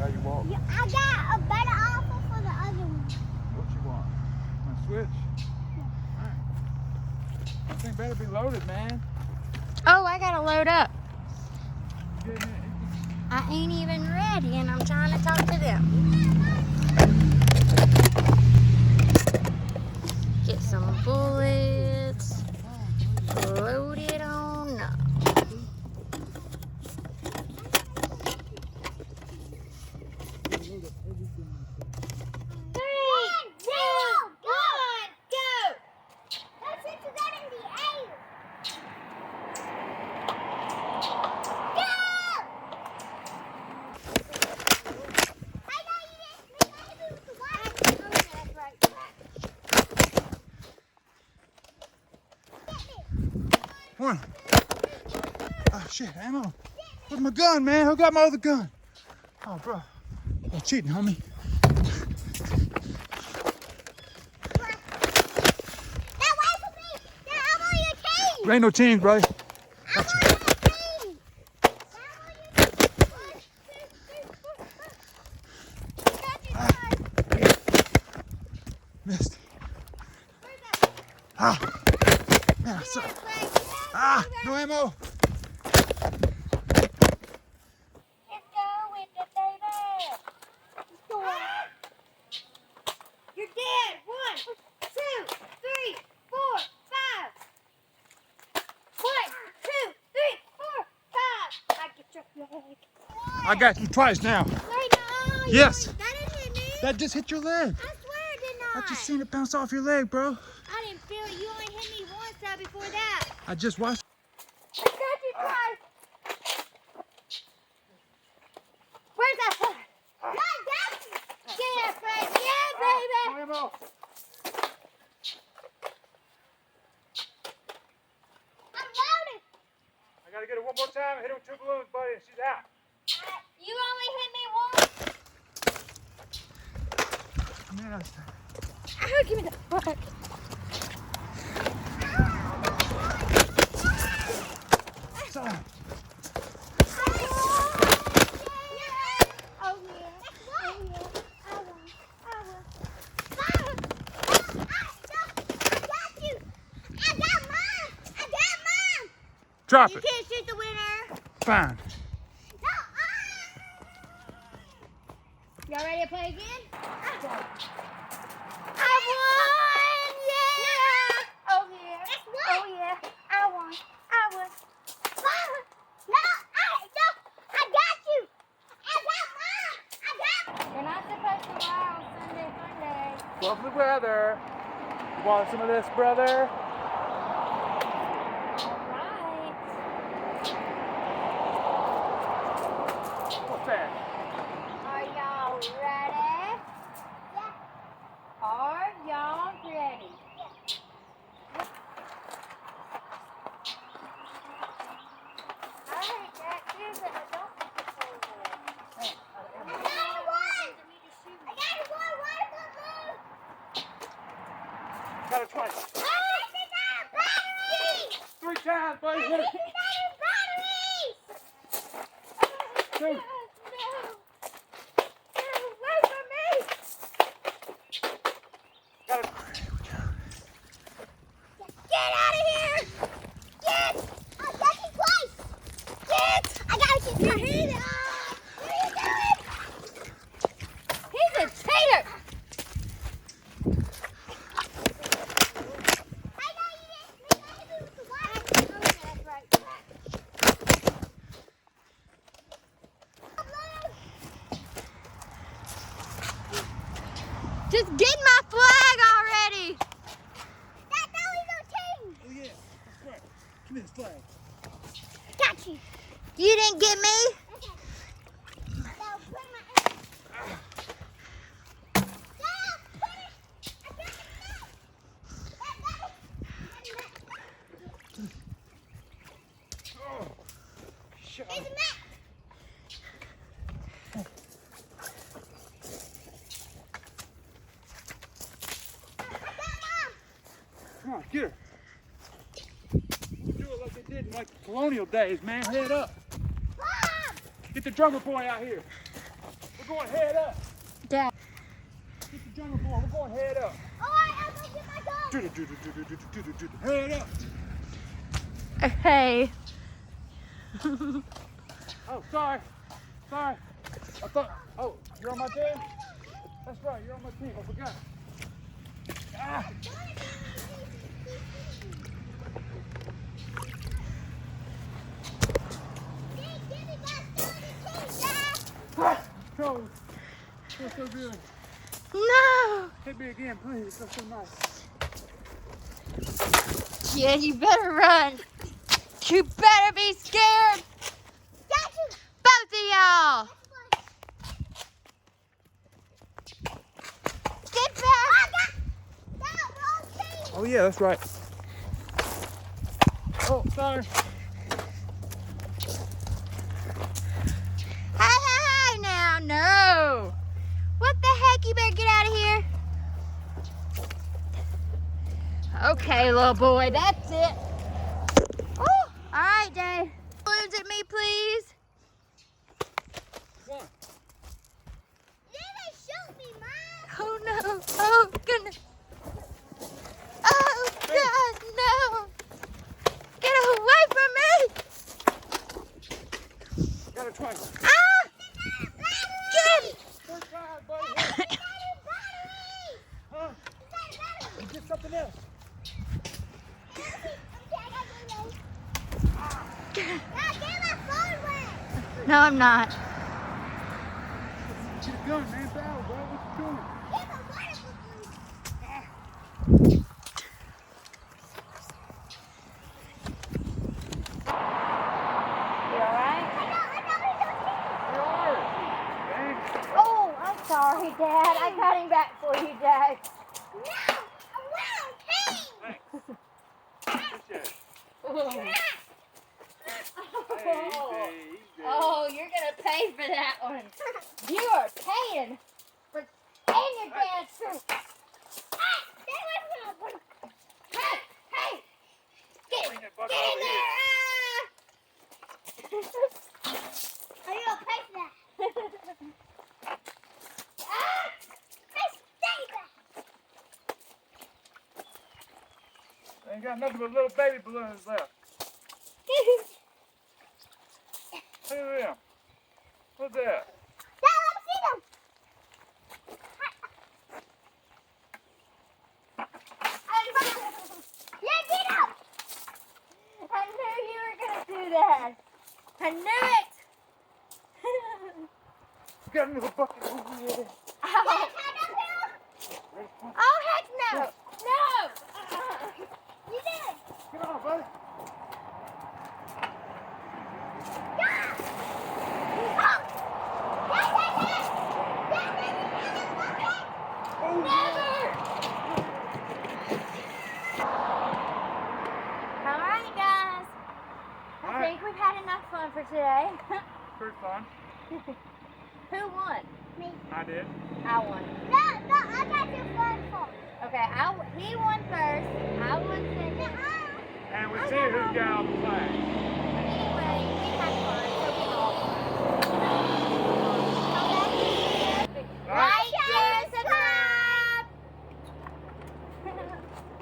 how you walk. Yeah, I got a better offer for the other one. What you want? Want to switch? Yeah. Alright. That thing better be loaded, man. Oh, I gotta load up. You getting it? I ain't even ready and I'm trying to talk to them. Get some bullets. Load it on up. One. Oh shit, ammo. Where's my gun, man? Who got my other gun? Oh, bro. You're cheating, homie. There ain't no teams, bro. Missed. Ah. Man, I suck. Ah, no ammo. Let's go with the baby. You're dead. 1, 2, 3, 4, 5. 1, 2, 3, 4, 5. I get your leg. I got you twice now. Wait, no. Yes. That didn't hit me. That just hit your leg. I swear it did not. I just seen it bounce off your leg, bro. I didn't feel it. You only hit me once before that. I just watched. I got you twice. Where's that flag? I got you. Get that flag. Yeah, baby. No ammo. I'm loaded. I gotta get it one more time and hit her with 2 balloons, buddy, and she's out. You only hit me once. Man, Give me the flag. sorry. Drop You it. can't shoot the winner. Fine. Y'all ready to play again? I won! Yeah! Oh yeah! Oh yeah! I won! I won! You're not supposed to lie on Sunday Monday. Lovely weather. You want some of this, brother? Right. What's that? Are y'all ready? Yeah. Are y'all ready? Alright, Jack, here's it. Don't put the phone away. Got it twice. 3 times, buddy. Hit it. 2. No. Wait for me. Got it. Get out of here. Get. I got you twice. Get. I got you Your twice. head up. What are you doing? He's a traitor. Just get my flag already! That's how we go team. Oh, yeah. That's right. Give me this flag. Got you. You didn't get me? Okay. Now put my. Oh, shit. It's a map. Come on, get her. Do it like they did in like the colonial days, man. Head up. Mom! Get the drummer boy out here. Where going head up. Dad. Get the jungle boy. We're going head up. Alright, I'm gonna get my gun. Head up. Hey. Oh, sorry. Sorry. I thought. Oh, you're on my team? That's right. You're on my team. I forgot. Ah. Control. Feels so good. No. Hit me again, please. It feels so nice. Yeah, you better run. You better be scared. Both of y'all. Get back. Oh yeah, that's right. Oh, sorry. Hey, now, no. What the heck? You better get out of here. Okay, little boy, that's it. Oh, all right, Dave. Balloons at me, please. Come on. Oh, no. Oh, goodness. Oh, God, no. Get away from me. Gotta try. Ah! Get him. First try, buddy. Huh? Get something else. No, I'm not. Get a gun, man. Battle, bro. What you doing? You all right? Where are you? Dang. Oh, I'm sorry, Dad. I got him back for you, Dad. Thanks. Appreciate it. Oh, you're gonna pay for that one. You are paying for paying your dad's food. Hey, hey, get in there! Are you gonna pay for that? Ain't got nothing but little baby balloons left. Look at them. What's that? I knew you were gonna do that. I knew it. You got another bucket over here. Ow. Oh, heck no. No. You did! Get on, buddy. Alright, guys. I think we've had enough fun for today. Pretty fun. Who won? Me. I did. I won. No, I got your phone for. Okay, he won first. I won second. And we see who's got all the flags.